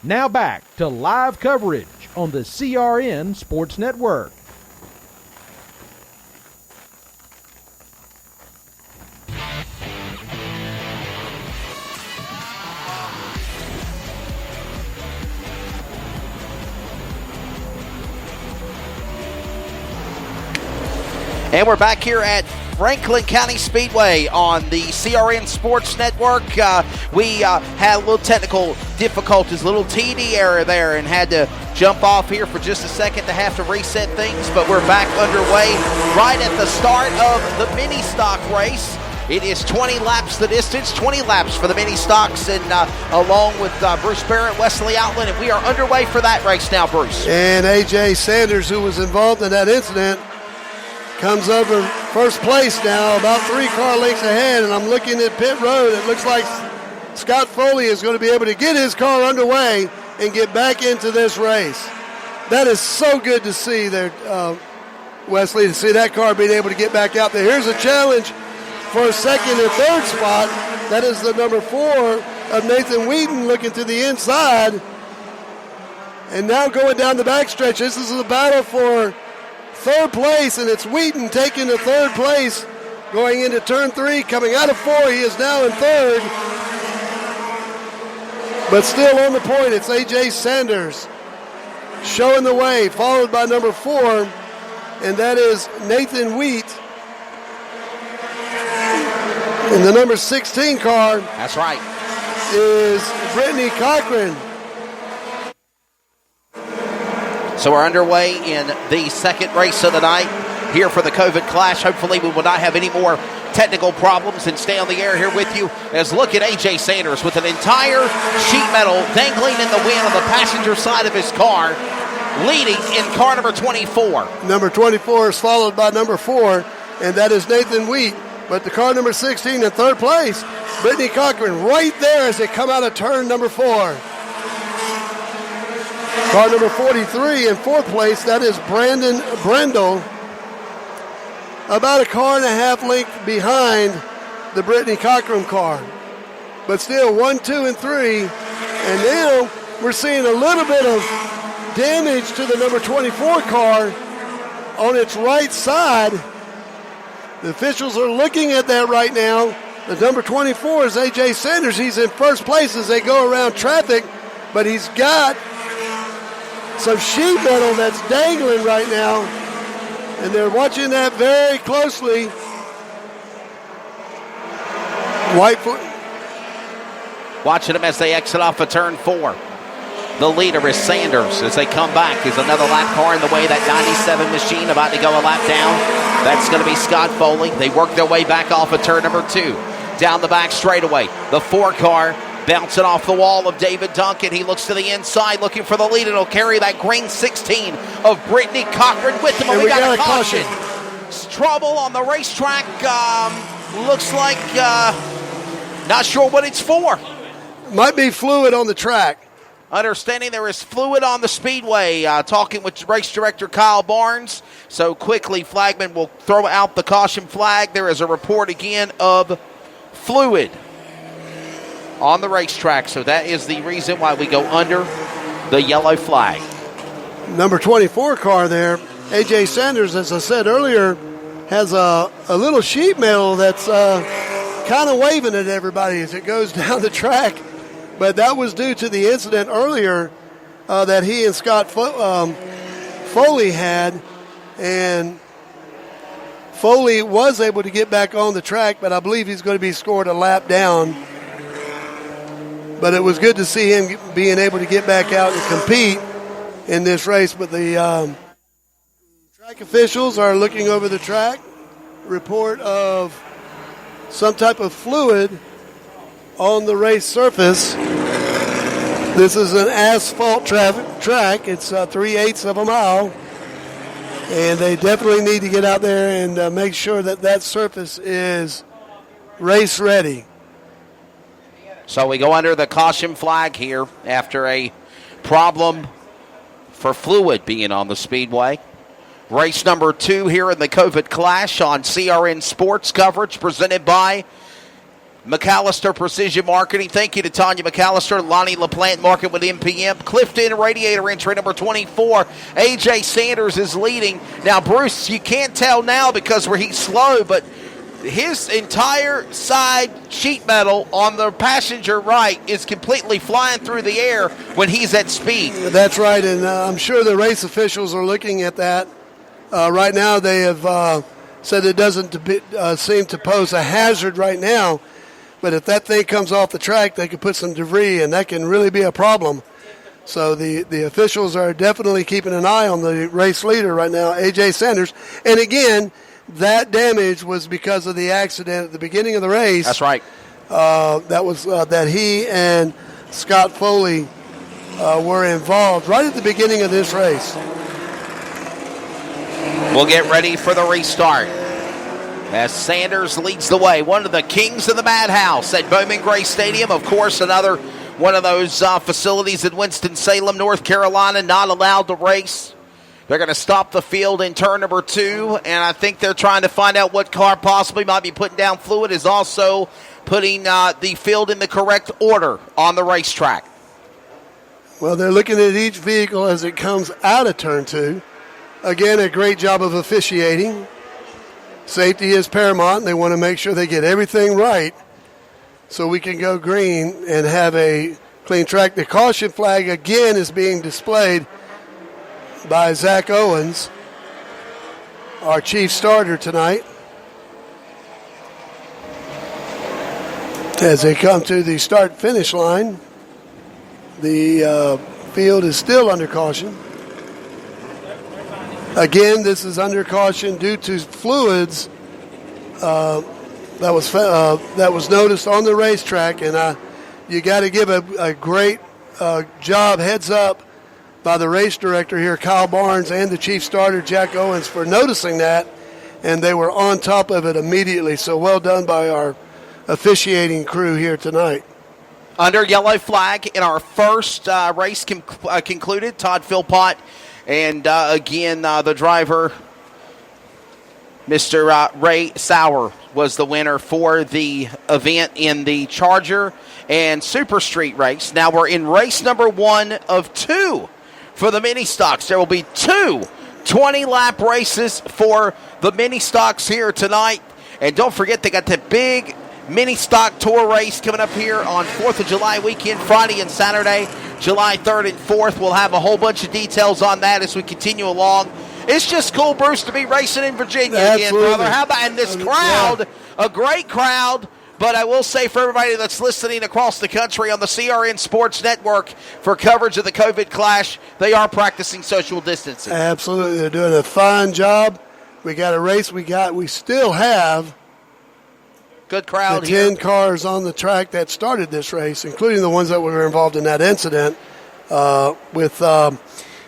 Now back to live coverage on the CRN Sports Network. And we're back here at Franklin County Speedway on the CRN Sports Network. We had a little technical difficulties, a little TD error there, and had to jump off here for just a second to have to reset things. But we're back underway right at the start of the mini stock race. It is 20 laps the distance, 20 laps for the mini stocks, and along with Bruce Barrett, Wesley Outland, and we are underway for that race now, Bruce. And A.J. Sanders, who was involved in that incident, comes over first place now, about 3 car lengths ahead, and I'm looking at pit road. It looks like Scott Foley is going to be able to get his car underway and get back into this race. That is so good to see there, Wesley, to see that car being able to get back out there. Here's a challenge for a second and third spot. That is the number 4 of Nathan Wheaton looking to the inside. And now going down the backstretch, this is a battle for third place, and it's Wheaton taking the third place going into turn 3, coming out of 4. He is now in third, but still on the point. It's A.J. Sanders showing the way, followed by number 4, and that is Nathan Wheat. And the number 16 car, that's right, is Brittany Cochran. So we're underway in the second race of the night here for the COVIDCLASH. Hopefully we will not have any more technical problems and stay on the air here with you. As look at A.J. Sanders with an entire sheet metal dangling in the wind on the passenger side of his car, leading in car number 24. Number 24 is followed by number 4, and that is Nathan Wheat. But the car number 16 in third place, Brittany Cochran, right there as they come out of turn number 4. Car number 43 in fourth place, that is Brandon Brendel, about a car and a half length behind the Brittany Cochran car. But still 1, 2, and 3. And now we're seeing a little bit of damage to the number 24 car on its right side. The officials are looking at that right now. The number 24 is A.J. Sanders. He's in first place as they go around traffic, but he's got some sheet metal that's dangling right now, and they're watching that very closely. Whitefoot watching them as they exit off of turn 4. The leader is Sanders. As they come back, is another lap car in the way. That 97 machine about to go a lap down. That's going to be Scott Foley. They work their way back off of turn number 2. Down the back straightaway. The 4 car bouncing off the wall of David Duncan. He looks to the inside looking for the lead, and he'll carry that green 16 of Brittany Cochran with him. And we got a caution. Trouble on the racetrack. Looks like not sure what it's for. Might be fluid on the track. Understanding there is fluid on the speedway. Talking with race director Kyle Barnes. So quickly, flagman will throw out the caution flag. There is a report again of fluid on the racetrack. So that is the reason why we go under the yellow flag. Number 24 car there, A.J. Sanders, as I said earlier, has a little sheet metal that's kind of waving at everybody as it goes down the track. But that was due to the incident earlier that he and Scott Foley had. And Foley was able to get back on the track, but I believe he's going to be scored a lap down. But it was good to see him being able to get back out and compete in this race. But the track officials are looking over the track. Report of some type of fluid on the race surface. This is an asphalt track. It's 3/8 of a mile. And they definitely need to get out there and make sure that that surface is race ready. So we go under the caution flag here after a problem for fluid being on the speedway. Race number 2 here in the COVIDCLASH on CRN Sports Coverage presented by McAllister Precision Marketing. Thank you to Tanya McAllister, Lonnie LaPlante Market with MPM. Clifton Radiator entry number 24. A.J. Sanders is leading. Now, Bruce, you can't tell now because he's slow, but his entire side sheet metal on the passenger right is completely flying through the air when he's at speed. That's right, and I'm sure the race officials are looking at that. Right now they have said it doesn't seem to pose a hazard right now, but if that thing comes off the track, they could put some debris, and that can really be a problem. So the officials are definitely keeping an eye on the race leader right now, A.J. Sanders. And again, that damage was because of the accident at the beginning of the race. That's right. That was that he and Scott Foley were involved right at the beginning of this race. We'll get ready for the restart as Sanders leads the way. One of the kings of the madhouse at Bowman Gray Stadium. Of course, another one of those facilities in Winston-Salem, North Carolina, not allowed to race. They're going to stop the field in turn number 2, and I think they're trying to find out what car possibly might be putting down fluid, is also putting the field in the correct order on the racetrack. Well, they're looking at each vehicle as it comes out of turn 2. Again, a great job of officiating. Safety is paramount, and they want to make sure they get everything right so we can go green and have a clean track. The caution flag, again, is being displayed by Zach Owens, our chief starter tonight, as they come to the start-finish line. The field is still under caution. Again, this is under caution due to fluids that was noticed on the racetrack, and you got to give a great job, heads up, by the race director here, Kyle Barnes, and the chief starter, Jack Owens, for noticing that, and they were on top of it immediately. So well done by our officiating crew here tonight. Under yellow flag in our first race concluded, Todd Philpott, and again, the driver, Mr. Ray Sauer, was the winner for the event in the Charger and Super Street race. Now we're in race number 1 of 2 for the mini stocks. There will be 2 20-lap races for the mini stocks here tonight. And don't forget, they got the big mini stock tour race coming up here on 4th of July weekend, Friday and Saturday, July 3rd and 4th. We'll have a whole bunch of details on that as we continue along. It's just cool, Bruce, to be racing in Virginia again, brother. How about, and this crowd, a great crowd. But I will say for everybody that's listening across the country on the CRN Sports Network for coverage of the COVID clash, they are practicing social distancing. Absolutely. They're doing a fine job. We got a race. We still have good crowd the here. 10 cars on the track that started this race, including the ones that were involved in that incident, with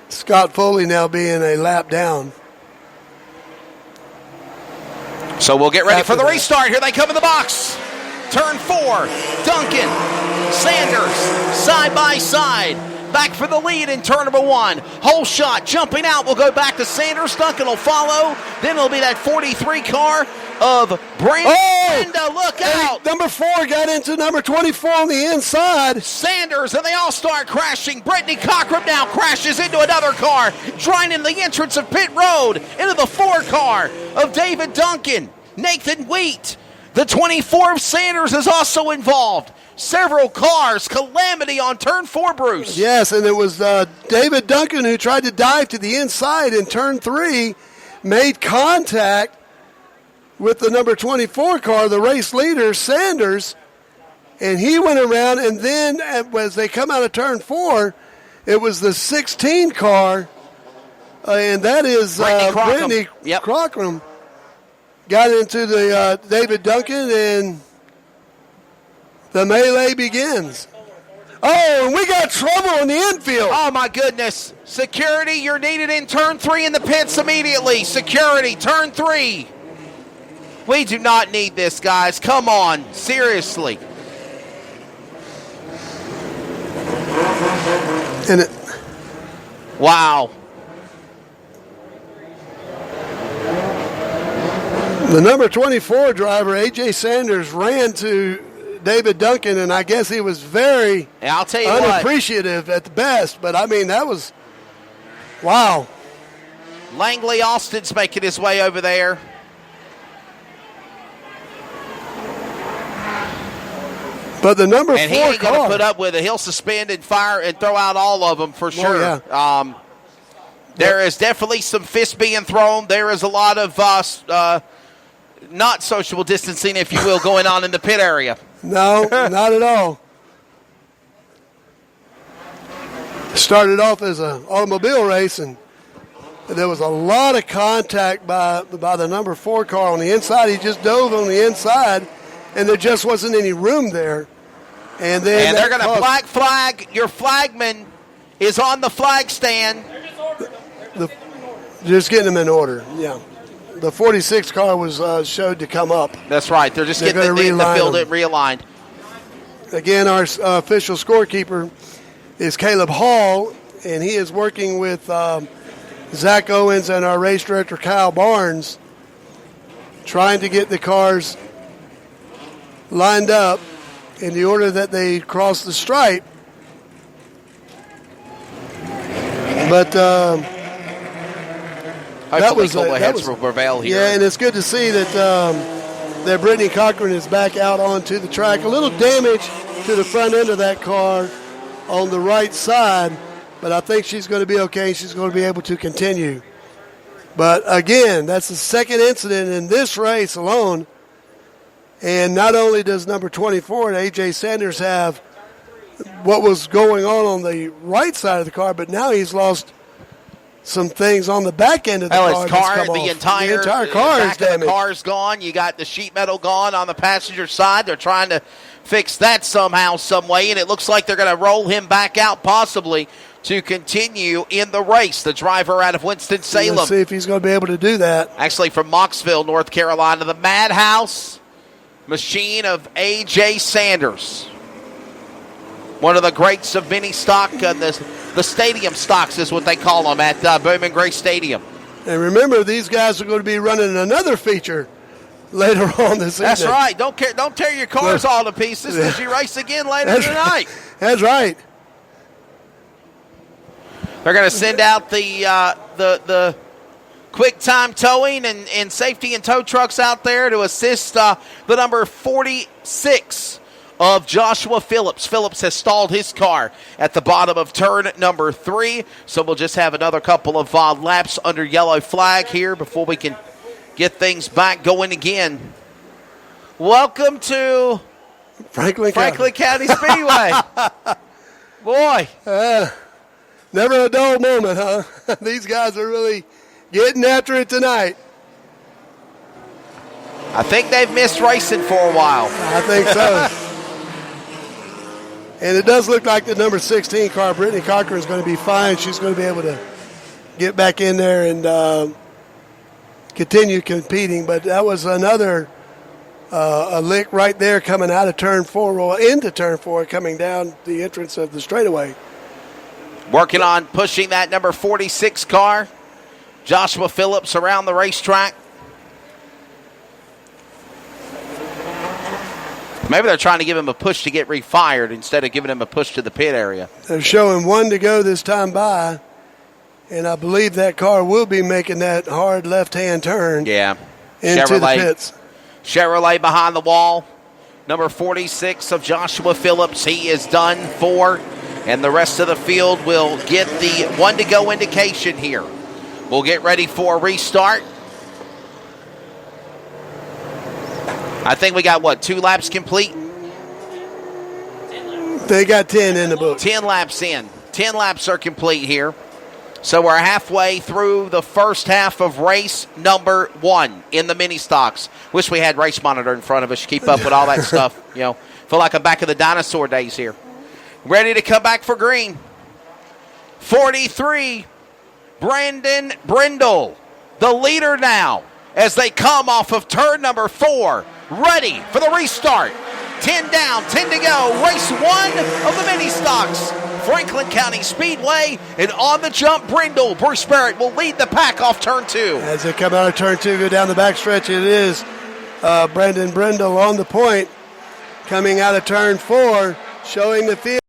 Scott Foley now being a lap down. So we'll get ready for the restart. Here they come in the box. Turn 4, Duncan, Sanders, side by side. Back for the lead in turn number 1. Whole shot, jumping out. We'll go back to Sanders. Duncan will follow. Then it'll be that 43 car of Brandon. Look out. Number 4 got into number 24 on the inside. Sanders, and they all start crashing. Brittany Cochran now crashes into another car, drawing in the entrance of pit road into the 4 car of David Duncan. Nathan Wheat, the 24 of Sanders, is also involved. Several cars, calamity on turn 4, Bruce. Yes, and it was David Duncan who tried to dive to the inside in turn 3, made contact with the number 24 car, the race leader, Sanders, and he went around, and then as they come out of turn 4, it was the 16 car, and that is Brittany Cochran, got into the David Duncan, and the melee begins. Oh, and we got trouble in the infield. Oh, my goodness. Security, you're needed in turn 3 in the pits immediately. Security, turn 3. We do not need this, guys. Come on. Seriously. Wow. The number 24 driver, A.J. Sanders, ran to David Duncan, and I guess he was very I'll tell you unappreciative at the best. But, I mean, that was, wow. Langley Austin's making his way over there. But the number 4 and he ain't car, going to put up with it. He'll suspend and fire and throw out all of them for sure. Yeah. There is definitely some fists being thrown. There is a lot of not social distancing, if you will, going on in the pit area. No, not at all. Started off as an automobile race, and there was a lot of contact by the number 4 car on the inside. He just dove on the inside, and there just wasn't any room there. And then they're going to black flag. Your flagman is on the flag stand. Just getting them in order, yeah. The 46 car was showed to come up. That's right. They're just getting the field realigned. Again, our official scorekeeper is Caleb Hall, and he is working with Zach Owens and our race director, Kyle Barnes, trying to get the cars lined up in the order that they cross the stripe. But that was will prevail here. Yeah, and it's good to see that Brittany Cochran is back out onto the track. A little damage to the front end of that car on the right side, but I think she's going to be okay. She's going to be able to continue. But again, that's the second incident in this race alone. And not only does number 24 and A.J. Sanders have what was going on the right side of the car, but now he's lost some things on the back end of the car. The entire car is damaged. The car's gone. You got the sheet metal gone on the passenger side. They're trying to fix that somehow, some way, and it looks like they're going to roll him back out possibly to continue in the race. The driver out of Winston-Salem. Let's see if he's going to be able to do that. Actually from Moxville, North Carolina, the Madhouse machine of A.J. Sanders. One of the greats of mini stock, the stadium stocks is what they call them at Bowman Gray Stadium. And remember, these guys are going to be running another feature later on this evening. That's right. Don't tear your cars all to pieces because you race again later tonight. That's right. They're going to send out the quick time towing and safety and tow trucks out there to assist the number 46 of Joshua Phillips. Phillips has stalled his car at the bottom of turn number 3, so we'll just have another couple of laps under yellow flag here before we can get things back going again. Welcome to Franklin County Speedway. Boy. Never a dull moment, huh? These guys are really getting after it tonight. I think they've missed racing for a while. I think so. And it does look like the number 16 car, Brittany Cochran, is going to be fine. She's going to be able to get back in there and continue competing. But that was another a lick right there coming out of turn 4, or into turn 4, coming down the entrance of the straightaway. Working on pushing that number 46 car. Joshua Phillips around the racetrack. Maybe they're trying to give him a push to get refired instead of giving him a push to the pit area. They're showing 1 to go this time by, and I believe that car will be making that hard left-hand turn into the pits. Chevrolet behind the wall. Number 46 of Joshua Phillips. He is done for, and the rest of the field will get the 1 to go indication here. We'll get ready for a restart. I think we got, 2 laps complete? They got 10 in the book. 10 laps in. 10 laps are complete here. So we're halfway through the first half of race number 1 in the mini stocks. Wish we had race monitor in front of us to keep up with all that stuff. Feel like I'm back in the dinosaur days here. Ready to come back for green. 43, Brandon Brindle, the leader now as they come off of turn number 4. Ready for the restart. 10 down, 10 to go. Race 1 of the mini stocks. Franklin County Speedway, and on the jump, Brindle. Bruce Barrett will lead the pack off turn 2. As they come out of turn 2, go down the backstretch, it is Brandon Brindle on the point, coming out of turn 4, showing the field.